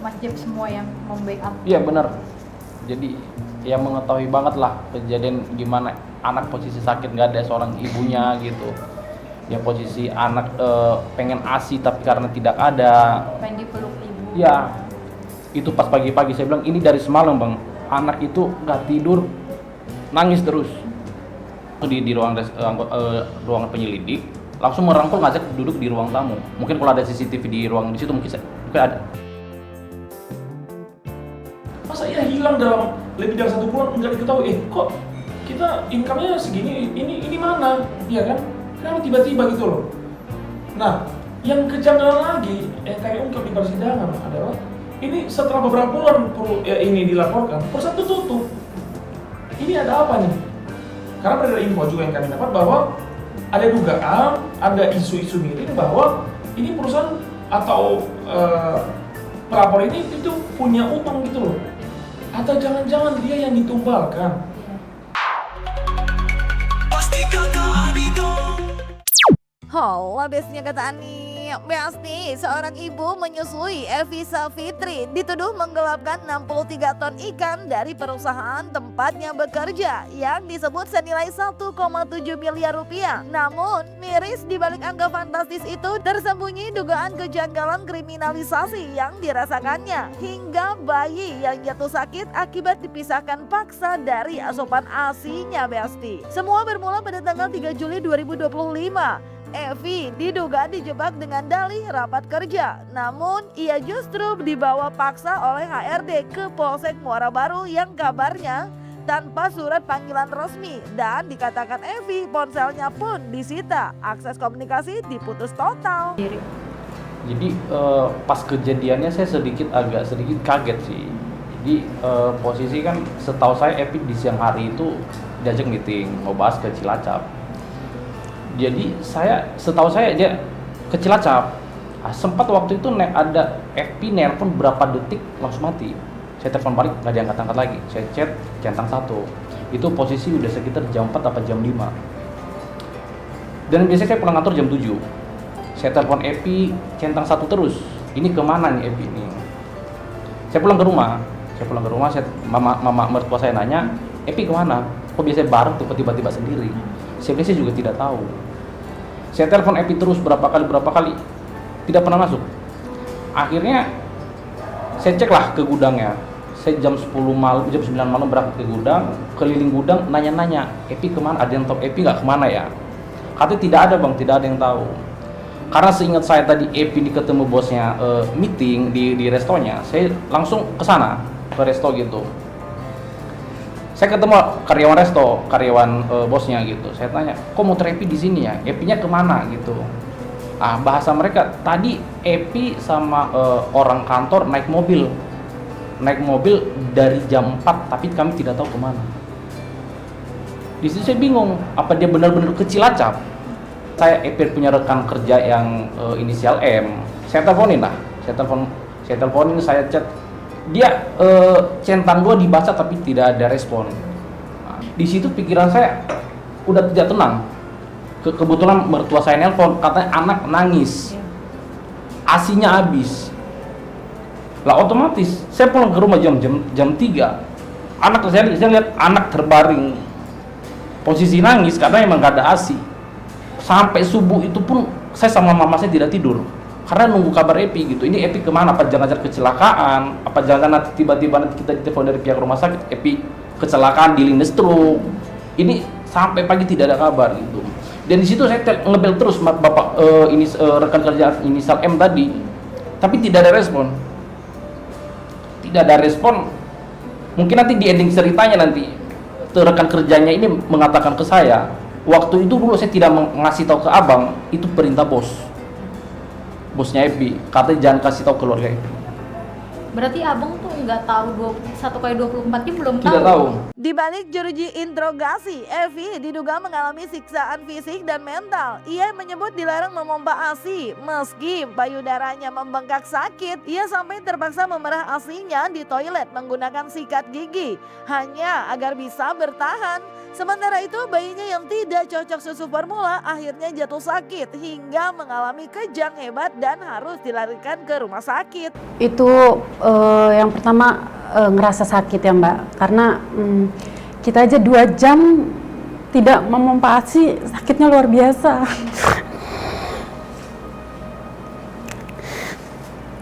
Mas Jeb semua yang membackup. Iya benar. Jadi yang mengetahui banget lah kejadian gimana anak posisi sakit, nggak ada seorang ibunya gitu. Ya posisi anak pengen ASI tapi karena tidak ada. Pengen dipeluk ibu. Ya itu pas pagi-pagi saya bilang ini dari semalam bang, anak itu nggak tidur, nangis terus. Di ruangan penyelidik langsung merangkul ngajak duduk di ruang tamu. Mungkin kalau ada CCTV di ruang di situ mungkin ada. Masa ia hilang dalam lebih dari 1 bulan nggak diketahui? Kok kita income-nya segini? Ini mana? Iya kan? Kenapa tiba-tiba gitu loh? Nah, yang kejanggalan lagi yang kami ungkap di persidangan adalah ini setelah beberapa bulan ini dilaporkan, perusahaan itu tutup. Ini ada apa nih? Karena ada info juga yang kami dapat bahwa ada dugaan, ada isu-isu miring bahwa ini perusahaan atau pelapor ini itu punya utang gitu loh. Atau jangan-jangan dia yang ditumbalkan. Hola bestnya kata Ani. Besti, seorang ibu menyusui Evisa Fitri dituduh menggelapkan 63 ton ikan dari perusahaan tempatnya bekerja yang disebut senilai 1,7 miliar rupiah. Namun, miris di balik angka fantastis itu tersembunyi dugaan kejanggalan kriminalisasi yang dirasakannya hingga bayi yang jatuh sakit akibat dipisahkan paksa dari asupan ASI-nya Besti. Semua bermula pada tanggal 3 Juli 2025. Evi diduga dijebak dengan dalih rapat kerja, namun ia justru dibawa paksa oleh HRD ke Polsek Muara Baru yang kabarnya tanpa surat panggilan resmi, dan dikatakan Evi ponselnya pun disita, akses komunikasi diputus total. Jadi pas kejadiannya saya agak sedikit kaget sih. Jadi posisi kan setahu saya Evi di siang hari itu diajak meeting mau bahas ke Cilacap. Jadi setahu saya dia ke Cilacap. Sempat waktu itu ada FP nelpon berapa detik langsung mati. Saya telepon balik nggak diangkat-angkat lagi. Saya chat centang 1. Itu posisi udah sekitar jam 4 atau jam 5. Dan biasanya saya pulang kantor jam 7. Saya telepon FP centang 1 terus. Ini kemana nih FP ini? Saya pulang ke rumah. Mama mertua saya nanya, FP kemana? Kok biasanya bareng tiba-tiba sendiri? Saya juga tidak tahu. Saya telepon Epi terus berapa kali tidak pernah masuk. Akhirnya saya cek lah ke gudangnya. Saya jam 9 malam berangkat ke gudang, keliling gudang nanya-nanya, Epi kemana? Ada yang tahu Epi nggak kemana ya? Katanya tidak ada bang, tidak ada yang tahu. Karena seingat saya tadi Epi ketemu bosnya meeting di restonya, saya langsung ke sana ke resto gitu. Saya ketemu karyawan bosnya gitu. Saya tanya, kok mau Epi di sini ya? Epinya kemana gitu? Bahasa mereka tadi Epi sama orang kantor naik mobil dari jam 4, tapi kami tidak tahu kemana. Di situ saya bingung, apa dia benar-benar ke Cilacap? Saya Epi punya rekan kerja yang inisial M. Saya teleponin, saya chat. Dia centang 2 dibaca tapi tidak ada respon. Di situ pikiran saya udah tidak tenang. Kebetulan mertua saya nelpon, katanya anak nangis, ASI-nya habis. Lah otomatis saya pulang ke rumah jam 3. Saya lihat anak terbaring, posisi nangis karena emang gak ada ASI. Sampai subuh itu pun saya sama mama saya tidak tidur. Karena nunggu kabar Epi gitu. Ini Epi kemana? Apa jangan-jangan kecelakaan? Apa jangan nanti tiba-tiba nanti kita ditelepon dari pihak rumah sakit Epi kecelakaan di lindes stroke? Ini sampai pagi tidak ada kabar gitu. Dan di situ saya ngebel terus bapak rekan kerja inisial M tadi, tapi tidak ada respon. Mungkin nanti di ending ceritanya nanti rekan kerjanya ini mengatakan ke saya, waktu itu dulu saya tidak ngasih tahu ke abang, itu perintah bosnya Epi, katanya jangan kasih tahu keluarga Epi. Berarti abang tuh nggak tahu 1 kali 24 jam belum tahu? Tidak tahu. Di balik jeruji interogasi, Evi diduga mengalami siksaan fisik dan mental. Ia menyebut dilarang memompa ASI, meski payudaranya membengkak sakit. Ia sampai terpaksa memerah ASInya di toilet menggunakan sikat gigi, hanya agar bisa bertahan. Sementara itu bayinya yang tidak cocok susu formula akhirnya jatuh sakit hingga mengalami kejang hebat dan harus dilarikan ke rumah sakit. Itu yang pertama ngerasa sakit ya Mbak, karena kita aja 2 jam tidak memompa ASI, sakitnya luar biasa.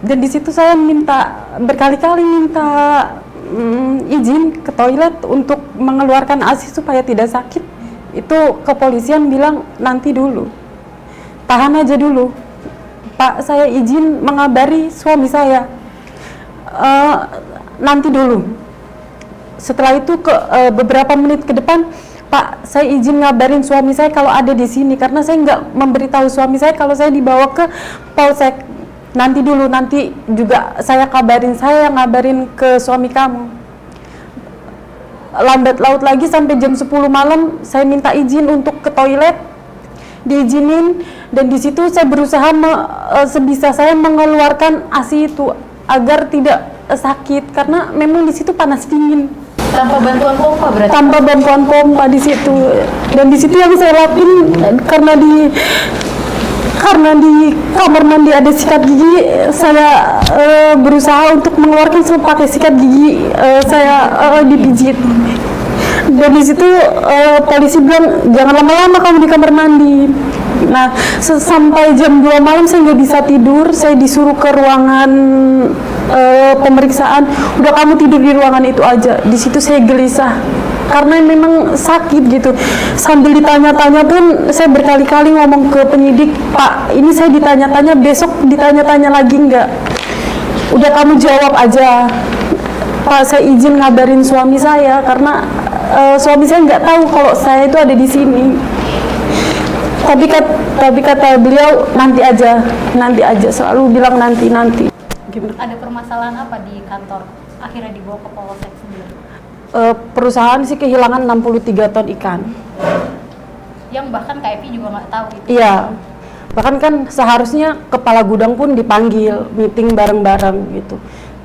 Dan di situ saya berkali-kali minta izin ke toilet untuk mengeluarkan ASI supaya tidak sakit. Itu kepolisian bilang nanti dulu, tahan aja dulu Pak, saya izin mengabari suami saya, nanti dulu. Setelah itu beberapa menit ke depan, Pak, saya izin ngabarin suami saya kalau ada di sini, karena saya nggak memberitahu suami saya kalau saya dibawa ke Polsek. Nanti dulu, nanti juga saya ngabarin ke suami kamu. Lambat laut lagi sampai jam 10 malam saya minta izin untuk ke toilet, diizinin, dan di situ saya berusaha sebisa saya mengeluarkan ASI itu agar tidak sakit, karena memang di situ panas dingin. Tanpa bantuan pompa berarti? Tanpa bantuan pompa di situ. Dan di situ yang saya lakuin, karena di kamar mandi ada sikat gigi, saya berusaha untuk mengeluarkan pakai sikat gigi, saya dipijit. Dan di situ polisi bilang jangan lama-lama kamu di kamar mandi. Nah, sampai jam 2 malam saya nggak bisa tidur, saya disuruh ke ruangan pemeriksaan. Udah, kamu tidur di ruangan itu aja. Di situ saya gelisah karena memang sakit gitu. Sambil ditanya-tanya pun saya berkali-kali ngomong ke penyidik, Pak, ini saya ditanya-tanya, besok ditanya-tanya lagi enggak? Udah, kamu jawab aja. Pak, saya izin ngabarin suami saya karena suami saya nggak tahu kalau saya itu ada di sini. Tapi kata beliau nanti aja, selalu bilang nanti. Gimana? Ada permasalahan apa di kantor? Akhirnya dibawa ke Polsek sendiri? Perusahaan sih kehilangan 63 ton ikan. Yang bahkan KFI juga nggak tahu itu. Iya, bahkan kan seharusnya kepala gudang pun dipanggil meeting bareng-bareng gitu.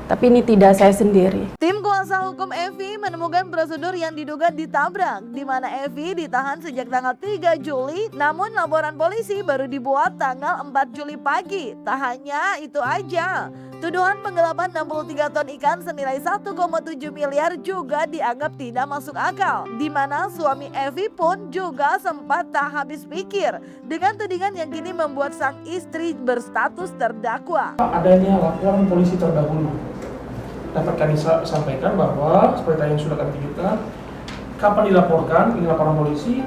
Tapi ini tidak saya sendiri. Tim kuasa hukum Evi menemukan prosedur yang diduga ditabrak, di mana Evi ditahan sejak tanggal 3 Juli, namun laporan polisi baru dibuat tanggal 4 Juli pagi. Tak hanya itu aja, tuduhan penggelapan 63 ton ikan senilai 1,7 miliar juga dianggap tidak masuk akal, di mana suami Evi pun juga sempat tak habis pikir dengan tudingan yang kini membuat sang istri berstatus terdakwa. Adanya laporan polisi terdahulu dapat kami sampaikan bahwa seperti yang sudah kami tunjukkan, kapan dilaporkan, ini laporan polisi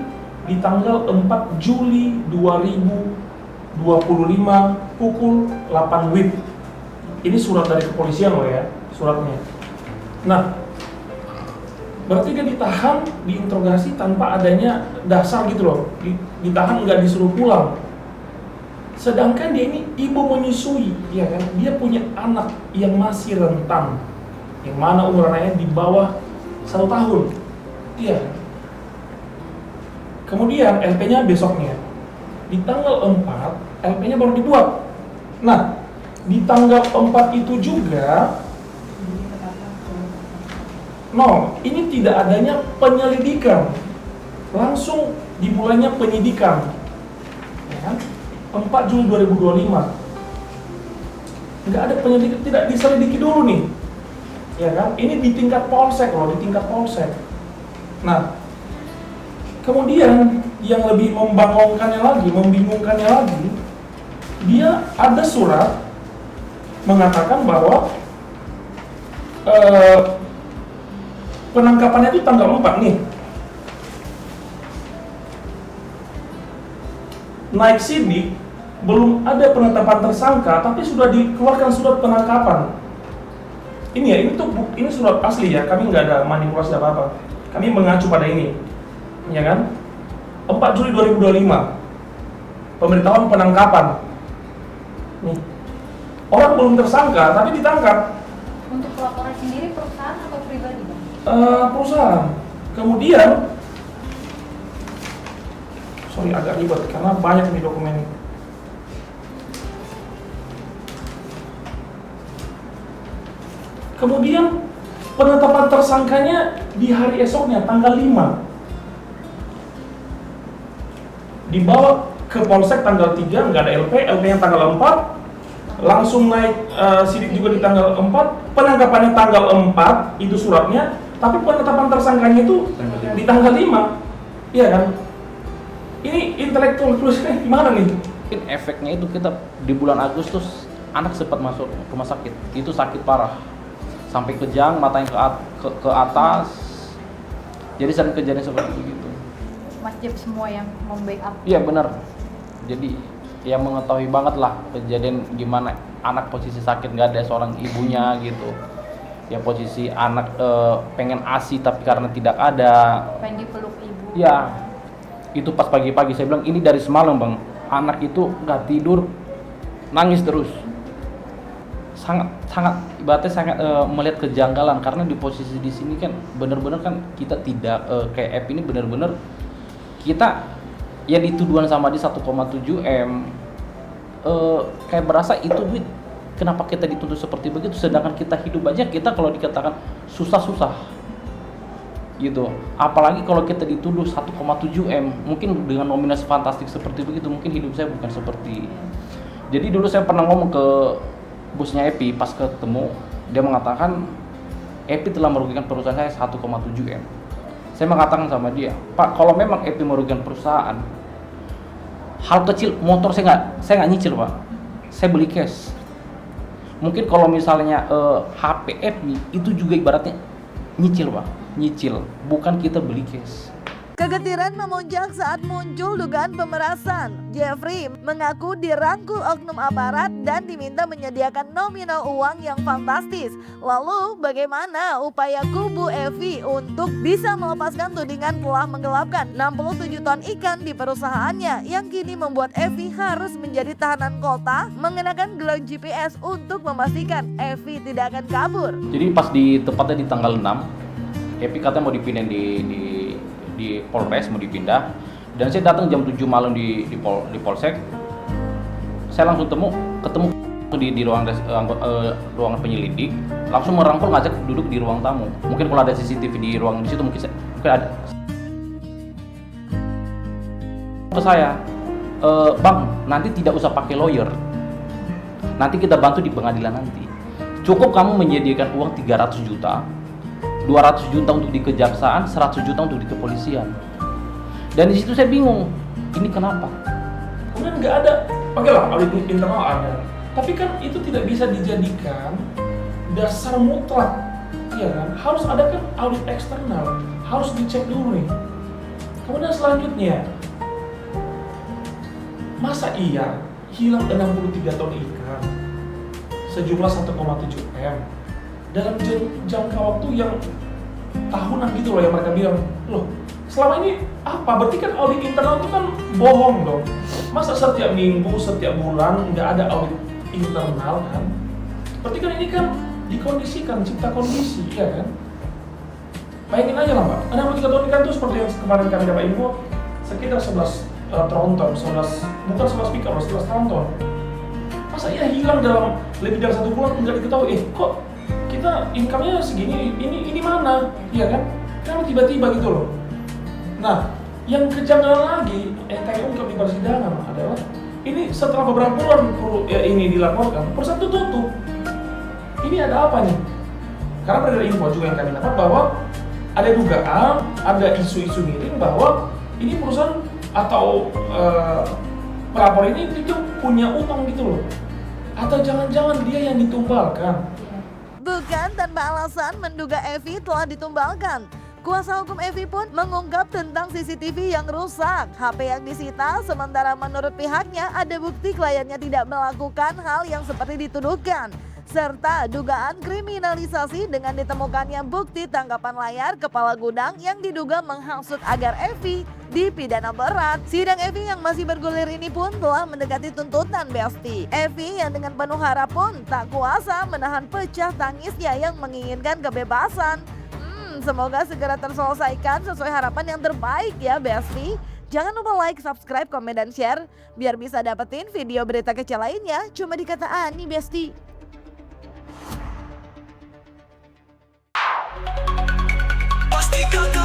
di tanggal 4 Juli 2025 pukul 8 WIB. Ini surat dari kepolisian loh ya, suratnya. Nah, berarti dia ditahan, diinterogasi tanpa adanya dasar gitu loh. Ditahan nggak disuruh pulang. Sedangkan dia ini ibu menyusui, ya kan? Dia punya anak yang masih rentan, yang mana umur anaknya di bawah 1 tahun. Iya. Kemudian LP-nya besoknya. Di tanggal 4, LP-nya baru dibuat. Nah, di tanggal 4 itu juga ini tidak adanya penyelidikan. Langsung dimulainya penyidikan. Ya kan? 4 Juli 2025. Nggak ada penyelidikan, tidak diselidiki dulu nih. Ya kan? Ini di tingkat polsek loh, di tingkat polsek. Nah, kemudian yang lebih membingungkannya lagi, dia ada surat mengatakan bahwa penangkapannya itu tanggal 4 nih. Naik sidik, belum ada penetapan tersangka, tapi sudah dikeluarkan surat penangkapan. Ini ya, ini surat asli ya, kami nggak ada manipulasi apa-apa. Kami mengacu pada ini, ya kan? 4 Juli 2025, pemberitahuan penangkapan. Nih, orang belum tersangka, tapi ditangkap. Untuk pelaporan sendiri perusahaan atau pribadi, Bang? Perusahaan. Kemudian, sorry agak ribet karena banyak nih dokumen ini. Kemudian penetapan tersangkanya di hari esoknya tanggal 5. Dibawa ke polsek tanggal 3, nggak ada LP yang tanggal 4. Langsung naik sidik juga di tanggal 4. Penangkapannya tanggal 4 itu suratnya, tapi penetapan tersangkanya itu di tanggal 5. Iya kan? Ini intelektual tulisnya gimana nih? Mungkin efeknya itu kita di bulan Agustus anak sempat masuk rumah sakit, itu sakit parah sampai kejang, matanya ke atas, jadi sering kejadian seperti itu. Mas Jeb semua yang membackup. Iya benar, jadi yang mengetahui banget lah kejadian gimana anak posisi sakit, nggak ada seorang ibunya gitu ya, posisi anak pengen ASI tapi karena tidak ada, Pengen dipeluk ibu. ya itu pas pagi-pagi saya bilang ini dari semalam bang, anak itu nggak tidur, nangis terus, sangat ibaratnya sangat melihat kejanggalan karena di posisi di sini kan benar-benar kan kita tidak kayak app ini benar-benar kita ya dituduhan sama di 1,7 M, kayak berasa itu duit, kenapa kita dituduh seperti begitu sedangkan kita hidup aja kita kalau dikatakan susah-susah gitu, apalagi kalau kita dituduh 1,7 M, mungkin dengan nominasi fantastik seperti begitu mungkin hidup saya bukan seperti. Jadi dulu saya pernah ngomong ke bosnya Epi pas ketemu, dia mengatakan Epi telah merugikan perusahaan saya 1,7 M. Saya mengatakan sama dia, Pak, kalau memang Epi merugikan perusahaan, hal kecil motor saya nggak nyicil Pak, saya beli cash. Mungkin kalau misalnya HP Epi itu juga ibaratnya nyicil Pak, nyicil, bukan kita beli cash. Kegetiran memuncak saat muncul dugaan pemerasan. Jeffrey mengaku dirangkul oknum aparat dan diminta menyediakan nominal uang yang fantastis. Lalu bagaimana upaya kubu Evi untuk bisa melepaskan tudingan telah menggelapkan 67 ton ikan di perusahaannya yang kini membuat Evi harus menjadi tahanan kota mengenakan gelang GPS untuk memastikan Evi tidak akan kabur. Jadi pas tepatnya di tanggal 6, Epi katanya mau dipindahin di Polres, mau dipindah, dan saya datang jam 7 malam di Polsek. Saya langsung ketemu di ruangan penyelidik, langsung merangkul, ngajak duduk di ruang tamu. Mungkin kalau ada CCTV di ruang di situ mungkin ada. Ke saya, Bang, nanti tidak usah pakai lawyer, nanti kita bantu di pengadilan nanti. Cukup kamu menyediakan uang 300 juta, 200 juta untuk di kejaksaan, 100 juta untuk di kepolisian. Dan di situ saya bingung, ini kenapa? Kemudian nggak ada, oke lah audit internal ada, tapi kan itu tidak bisa dijadikan dasar mutlak, ya kan? Harus ada kan audit eksternal, harus dicek dulu nih. Kemudian selanjutnya, masa iya hilang 63 ton ikan sejumlah 1,7 M dalam jangka waktu yang tahunan gitu loh, yang mereka bilang, loh selama ini apa? Berarti kan audit internal itu kan bohong dong. Masa setiap minggu, setiap bulan nggak ada audit internal kan? Berarti kan ini kan dikondisikan, cipta kondisi, ya kan? Bayangin aja lah Mbak, 63 ton ikan itu seperti yang kemarin kami dapat info, sekitar 11 tronton, 11, bukan 11 pick up, 11 tronton. Masa ya hilang dalam lebih dari 1 bulan nggak diketahui, kok kita income-nya segini, ini mana, iya kan? Kenapa tiba-tiba gitu loh? Nah, yang kejanggalan lagi, kami ungkap di persidangan adalah ini setelah beberapa bulan ini dilaporkan, perusahaan itu tutup. Ini ada apa nih? Karena beredar info juga yang kami dapat bahwa ada dugaan, ada isu-isu miring bahwa ini perusahaan atau pelapor ini itu punya utang gitu loh. Atau jangan-jangan dia yang ditumbalkan. Bukan tanpa alasan menduga Evi telah ditumbalkan. Kuasa hukum Evi pun mengungkap tentang CCTV yang rusak, HP yang disita, sementara menurut pihaknya ada bukti kliennya tidak melakukan hal yang seperti dituduhkan. Serta dugaan kriminalisasi dengan ditemukannya bukti tangkapan layar kepala gudang yang diduga menghasut agar Evi dipidana berat. Sidang Evi yang masih bergulir ini pun telah mendekati tuntutan Besti. Evi yang dengan penuh harap pun tak kuasa menahan pecah tangisnya yang menginginkan kebebasan. semoga segera terselesaikan sesuai harapan yang terbaik ya Besti. Jangan lupa like, subscribe, komen, dan share biar bisa dapetin video berita kece lainnya cuma di Kata Ani Besti. Pasti kakak